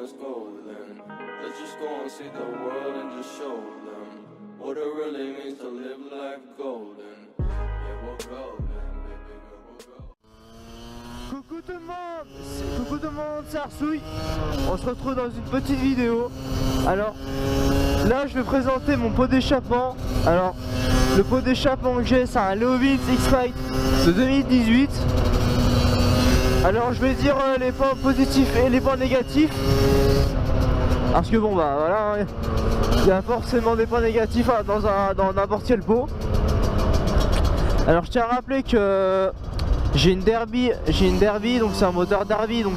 was golden. Let's just go and see the world and just show them what it really means to live life golden. Yeah, we're golden, baby girl, we're golden. Coucou tout le monde, c'est Arsouille. On se retrouve dans une petite vidéo. Alors, là je vais présenter mon pot d'échappement. Alors, le pot d'échappement que j'ai, c'est un Leovitz X-Fight de 2018. Alors je vais dire les points positifs et les points négatifs. Parce que bon bah voilà, il y a forcément des points négatifs dans n'importe quel pot. Alors je tiens à rappeler que j'ai une Derby, donc c'est un moteur Derby, donc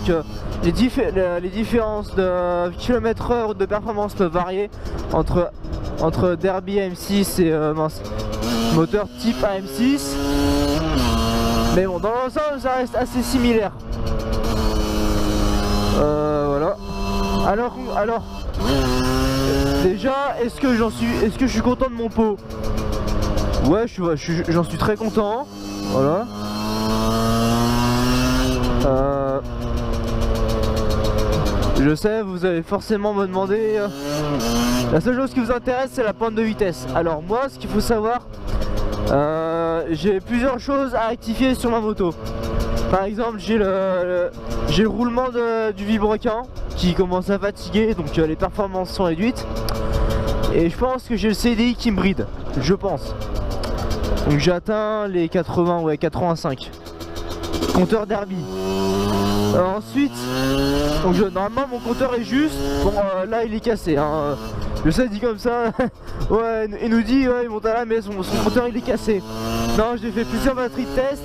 les différences de km/h de performance peuvent varier entre Derby AM6 et moteur type AM6. Mais bon, dans l'ensemble ça reste assez similaire. Voilà. Alors déjà, est-ce que je suis content de mon pot? Ouais, j'en suis très content. Voilà. Je sais, vous allez forcément me demander. La seule chose qui vous intéresse, c'est la pointe de vitesse. Alors moi, ce qu'il faut savoir, j'ai plusieurs choses à rectifier sur ma moto. Par exemple, j'ai le roulement du vilebrequin qui commence à fatiguer, donc les performances sont réduites. Et je pense que j'ai le CDI qui me bride, je pense. Donc j'ai atteint les 80, ouais 85. Compteur Derby. Ensuite, donc normalement mon compteur est juste. Bon là il est cassé, hein. Je sais, dit comme ça. Ouais, il nous dit ouais, il monte à la mais son compteur il est cassé. Non, j'ai fait plusieurs batteries de test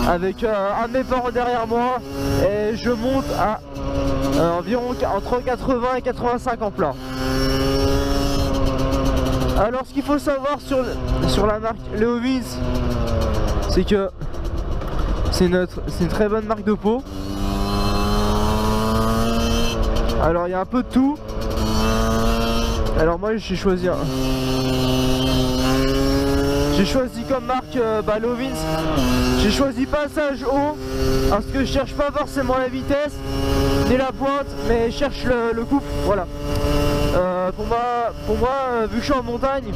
avec un de mes parents derrière moi et je monte à environ entre 80 et 85 en plat. Alors ce qu'il faut savoir sur la marque Leovitz, c'est que c'est une très bonne marque de pot. Alors il y a un peu de tout. Alors moi j'ai choisi comme marque Leovitz. J'ai choisi passage haut parce que je cherche pas forcément la vitesse ni la pointe, mais je cherche le couple. Voilà. Pour moi, vu que je suis en montagne,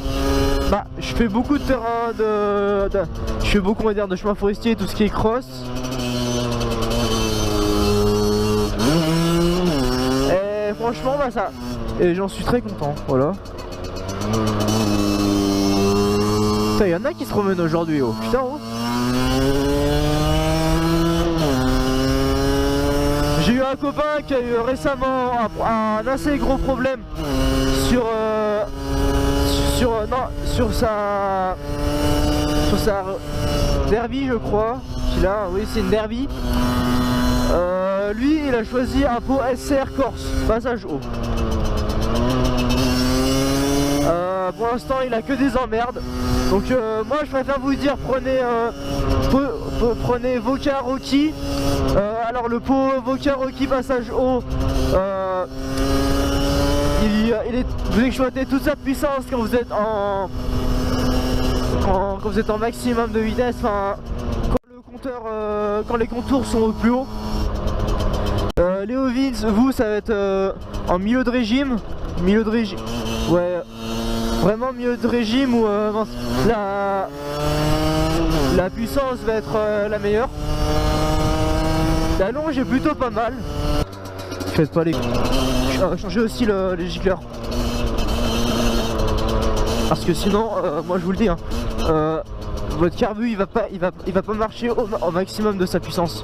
bah je fais beaucoup de terrain je fais beaucoup, on va dire, de chemin forestier, tout ce qui est cross. Et franchement bah ça. Et j'en suis très content, voilà. Putain, il y en a qui se promènent aujourd'hui, oh putain, oh. J'ai eu un copain qui a eu récemment un assez gros problème sur sa Derby, je crois qu'il a, oui c'est une Derby. Lui il a choisi un pot SCR Corse, passage haut. Pour l'instant il a que des emmerdes. Donc moi je préfère vous dire prenez Voca Rocky. Alors le pot Voca Rocky passage haut, vous exploitez toute sa puissance quand vous êtes en maximum de vitesse, enfin quand les contours sont au plus haut. Leovitz, vous ça va être en milieu de régime, ouais, vraiment milieu de régime où la puissance va être la meilleure. La longe est plutôt pas mal. Faites pas les cons. Changez aussi les gicleurs. Parce que sinon, moi je vous le dis, hein, votre carbu il va pas marcher au maximum de sa puissance.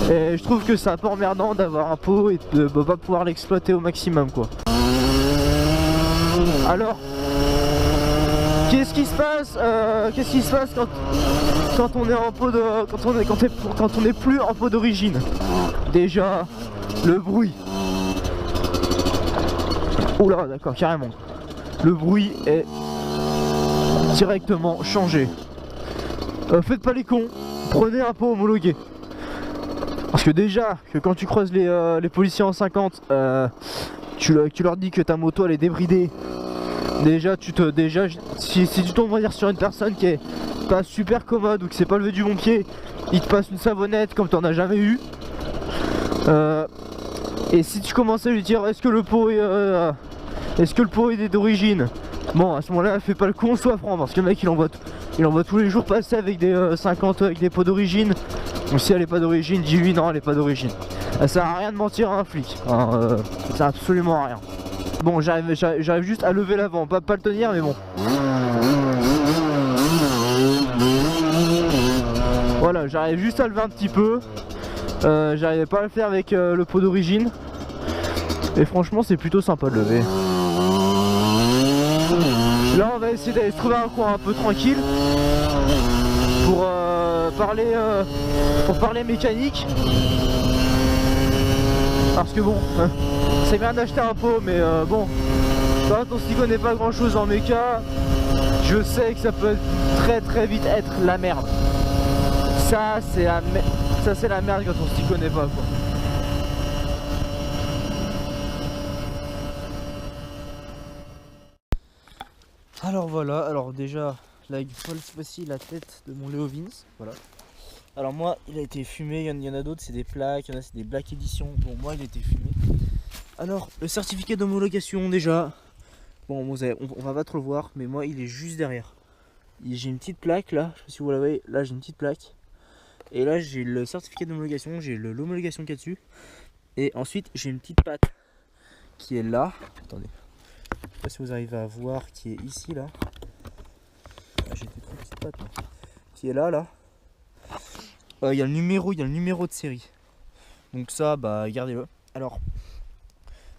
Et je trouve que c'est un peu emmerdant d'avoir un pot et de pas pouvoir l'exploiter au maximum, quoi. Alors, qu'est-ce qui se passe quand on est en pot de quand on est plus en pot d'origine? Déjà le bruit. Oula, d'accord, carrément. Le bruit est directement changé. Faites pas les cons, prenez un pot homologué. Parce que déjà, que quand tu croises les policiers en 50, tu leur dis que ta moto elle est débridée. Déjà, si tu tombes, on va dire, sur une personne qui est pas super commode ou que c'est pas levé du bon pied, il te passe une savonnette comme t'en as jamais eu. Et si tu commences à lui dire est-ce que le pot est d'origine, bon à ce moment là fais pas le con, sois franc, parce que le mec il envoie tous les jours passer avec des 50 avec des pots d'origine. Donc si elle est pas d'origine, dis-lui non elle est pas d'origine. Ça sert à rien de mentir à un flic, hein, ça sert absolument à rien. Bon j'arrive juste à lever l'avant, pas le tenir mais bon. Voilà, j'arrive juste à lever un petit peu. J'arrivais pas à le faire avec le pot d'origine. Et franchement c'est plutôt sympa de lever. Là on va essayer d'aller se trouver un coin un peu tranquille pour parler mécanique. Parce que bon, c'est bien d'acheter un pot mais bon, quand on s'y connaît pas grand chose en méca, je sais que ça peut très vite être la merde. Ça c'est la merde quand on s'y connaît pas quoi. Alors voilà, alors déjà là voici la tête de mon Leo Vince, voilà. Alors moi il a été fumé, il y en a d'autres c'est des plaques, il y en a c'est des Black Edition, bon moi il a été fumé. Alors le certificat d'homologation déjà, bon on va pas trop le voir mais moi il est juste derrière. J'ai une petite plaque là, je sais pas si vous la voyez, là j'ai une petite plaque. Et là j'ai le certificat d'homologation, j'ai l'homologation qu'il y a dessus. Et ensuite j'ai une petite patte qui est là, attendez. Je sais pas si vous arrivez à voir, qui est ici là. Ah, j'ai des petites pattes là. Qui est là. Il y a le numéro de série. Donc ça, bah gardez-le. Alors,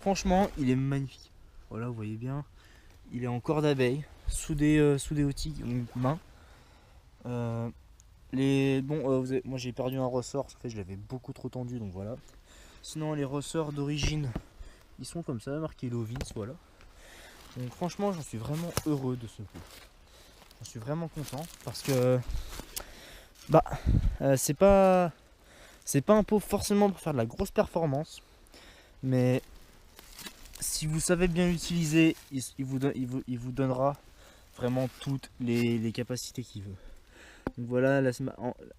franchement, il est magnifique. Voilà, vous voyez bien. Il est en corde d'abeille, soudé au tig, donc main. Moi j'ai perdu un ressort, en fait je l'avais beaucoup trop tendu, donc voilà. Sinon les ressorts d'origine, ils sont comme ça, marqué Leo Vince, voilà. Donc franchement j'en suis vraiment heureux de ce pot. J'en suis vraiment content parce que c'est pas un pot forcément pour faire de la grosse performance, mais si vous savez bien l'utiliser, il vous donnera vraiment toutes les capacités qu'il veut. Donc voilà, là,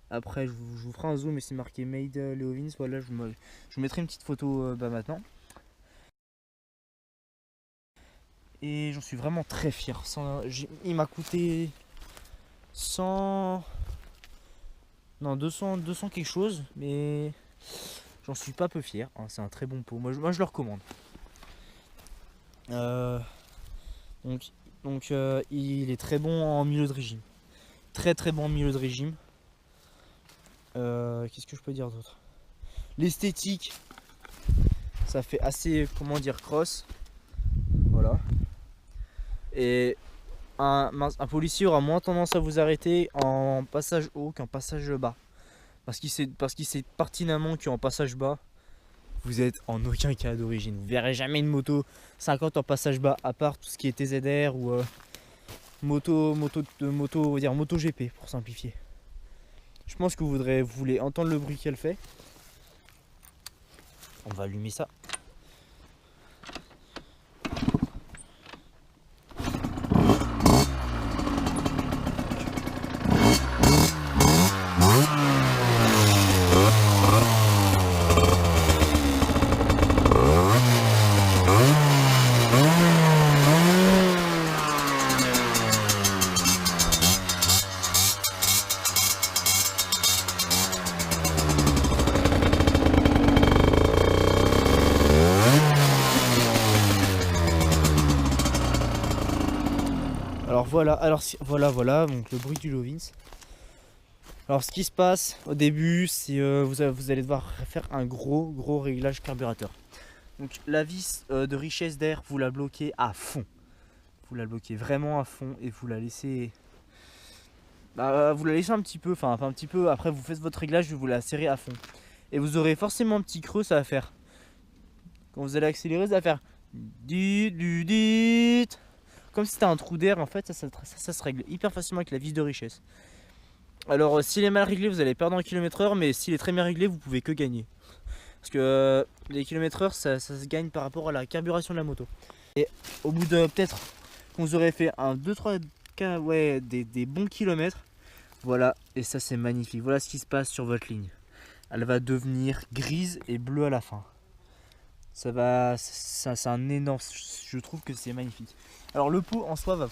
après je vous ferai un zoom et c'est marqué Made Leo Vince. Voilà, je vous mettrai une petite photo maintenant. Et j'en suis vraiment très fier. Il m'a coûté 200 quelque chose, mais j'en suis pas peu fier. Hein, c'est un très bon pot. Moi je le recommande. Donc il est très bon en milieu de régime. Très bon en milieu de régime. Qu'est-ce que je peux dire d'autre? L'esthétique, ça fait assez, comment dire, cross. Voilà. Et un policier aura moins tendance à vous arrêter en passage haut qu'en passage bas. Parce qu'il sait pertinemment qu'en passage bas, vous êtes en aucun cas d'origine. Vous verrez jamais une moto 50 en passage bas, à part tout ce qui est TZR ou moto GP pour simplifier. Je pense que vous voulez entendre le bruit qu'elle fait. On va allumer ça. Voilà, donc le bruit du Leo Vince. Alors ce qui se passe au début, c'est vous allez devoir faire un gros réglage carburateur. Donc la vis de richesse d'air, vous la bloquez à fond. Vous la bloquez vraiment à fond et vous la laissez un petit peu, enfin un petit peu, après vous faites votre réglage, vous la serrez à fond. Et vous aurez forcément un petit creux, ça va faire. Quand vous allez accélérer, ça va faire dit. Comme si c'était un trou d'air, en fait, ça se règle hyper facilement avec la vis de richesse. Alors, s'il est mal réglé, vous allez perdre en km/h, mais s'il est très bien réglé, vous pouvez que gagner. Parce que les km/h, ça se gagne par rapport à la carburation de la moto. Et au bout de peut-être qu'on vous aurait fait un 2-3 cas, ouais, des bons kilomètres, voilà, et ça c'est magnifique. Voilà ce qui se passe sur votre ligne. Elle va devenir grise et bleue à la fin. ça c'est un énorme, je trouve que c'est magnifique. Alors le pot en soi va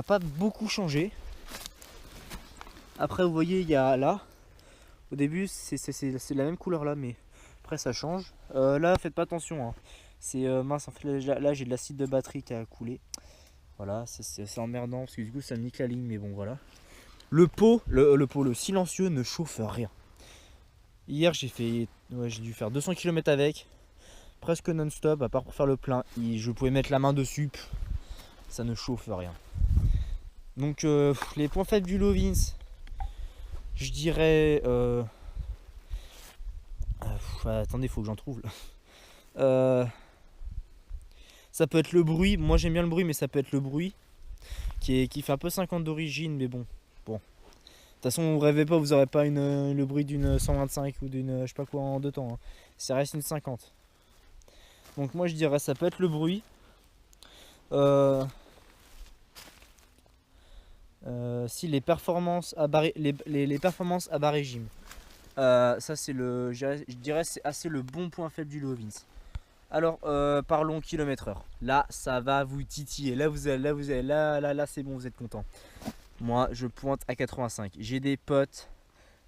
pas beaucoup changer. Après vous voyez il y a là, au début c'est la même couleur là, mais après ça change. Là faites pas attention, hein. C'est mince, en fait là j'ai de l'acide de batterie qui a coulé. Voilà, c'est emmerdant parce que du coup ça me nique la ligne, mais bon voilà. Le pot, le silencieux ne chauffe rien. Hier j'ai dû faire 200 km avec, presque non-stop, à part pour faire le plein. Je pouvais mettre la main dessus, ça ne chauffe rien. Donc les points faibles du Lovins, je dirais... attendez, faut que j'en trouve là. Ça peut être le bruit, moi j'aime bien le bruit, mais ça peut être le bruit qui fait un peu 50 d'origine, mais bon. De toute façon, vous rêvez pas, vous aurez pas le bruit d'une 125 ou d'une je sais pas quoi en deux temps, hein. Ça reste une 50. Donc moi je dirais ça peut être le bruit. Si les performances à bas, les performances à bas régime. Ça c'est je dirais c'est assez le bon point faible du Lovins. Alors parlons km/h. Là ça va vous titiller. Là c'est bon, vous êtes content. Moi je pointe à 85. J'ai des potes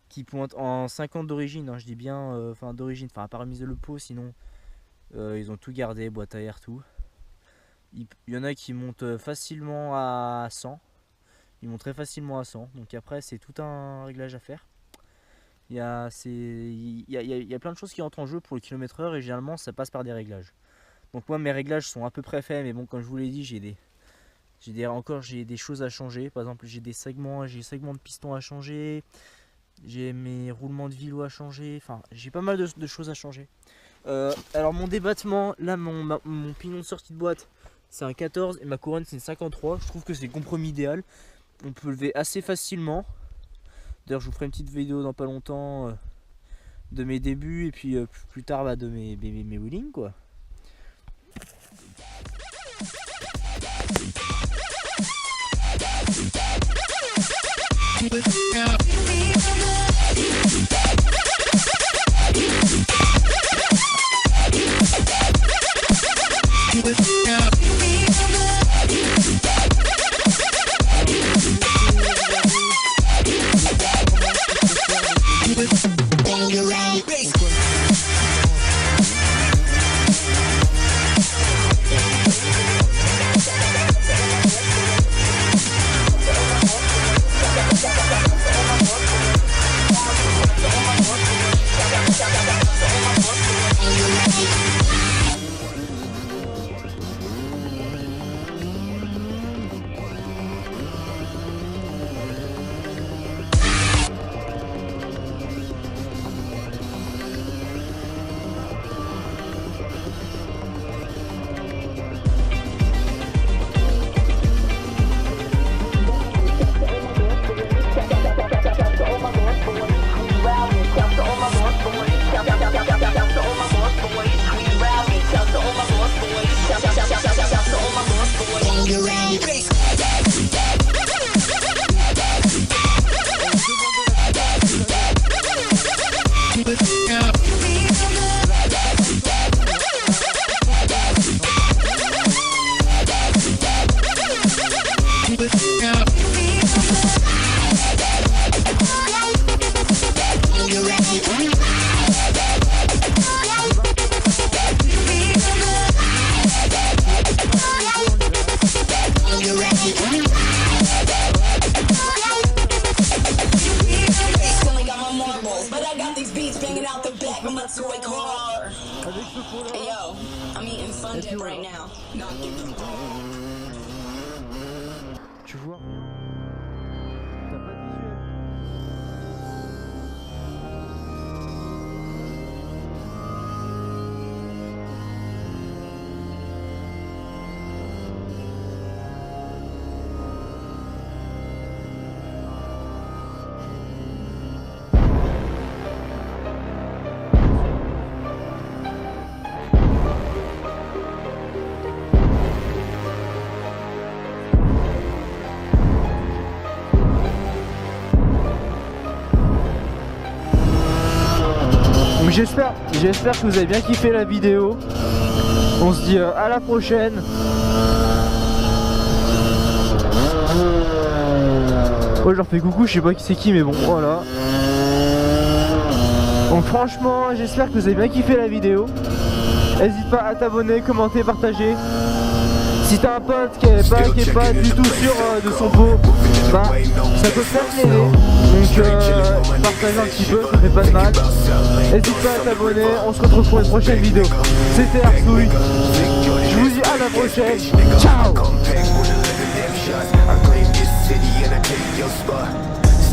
qui pointent en 50 d'origine, hein, je dis bien d'origine, à part remise le pot, sinon ils ont tout gardé, boîte à air, tout. Il y en a qui montent facilement à 100. Ils montent très facilement à 100. Donc après c'est tout un réglage à faire. Il y a plein de choses qui entrent en jeu pour le km/h et généralement ça passe par des réglages. Donc moi mes réglages sont à peu près faits, mais bon, comme je vous l'ai dit, j'ai des choses à changer. Par exemple j'ai segments de piston à changer, j'ai mes roulements de vélo à changer, enfin j'ai pas mal de choses à changer. Alors mon débattement, là mon pignon de sortie de boîte c'est un 14 et ma couronne c'est une 53. Je trouve que c'est le compromis idéal. On peut lever assez facilement. D'ailleurs je vous ferai une petite vidéo dans pas longtemps de mes débuts et puis plus tard de mes wheelings quoi. Tu vois, t'as pas de visuel. j'espère que vous avez bien kiffé la vidéo. On se dit à la prochaine. Moi je leur fais coucou, je sais pas qui c'est qui, mais bon voilà. Donc franchement j'espère que vous avez bien kiffé la vidéo. N'hésite pas à t'abonner, commenter, partager. Si t'as un pote qui est pas du tout sûr de son pot, bah ça peut peut-être l'aider. Donc partage un petit peu, ça fait pas de mal. N'hésite pas à t'abonner, on se retrouve pour une prochaine vidéo. C'était Arsouille, je vous dis à la prochaine, ciao.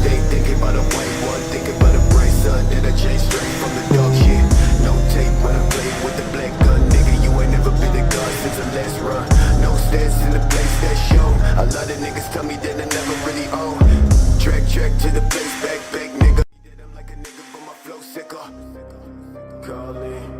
Stay thinking about a white one, thinking about a bright sun. Then I change straight from the dog shit. No tape when I play with the black gun. Nigga, you ain't never been a gun since the last run. No stats in the place that show. A lot of niggas tell me that I never really own. Track to the place, back, nigga. I'm like a nigga, but my flow sicker. Call me.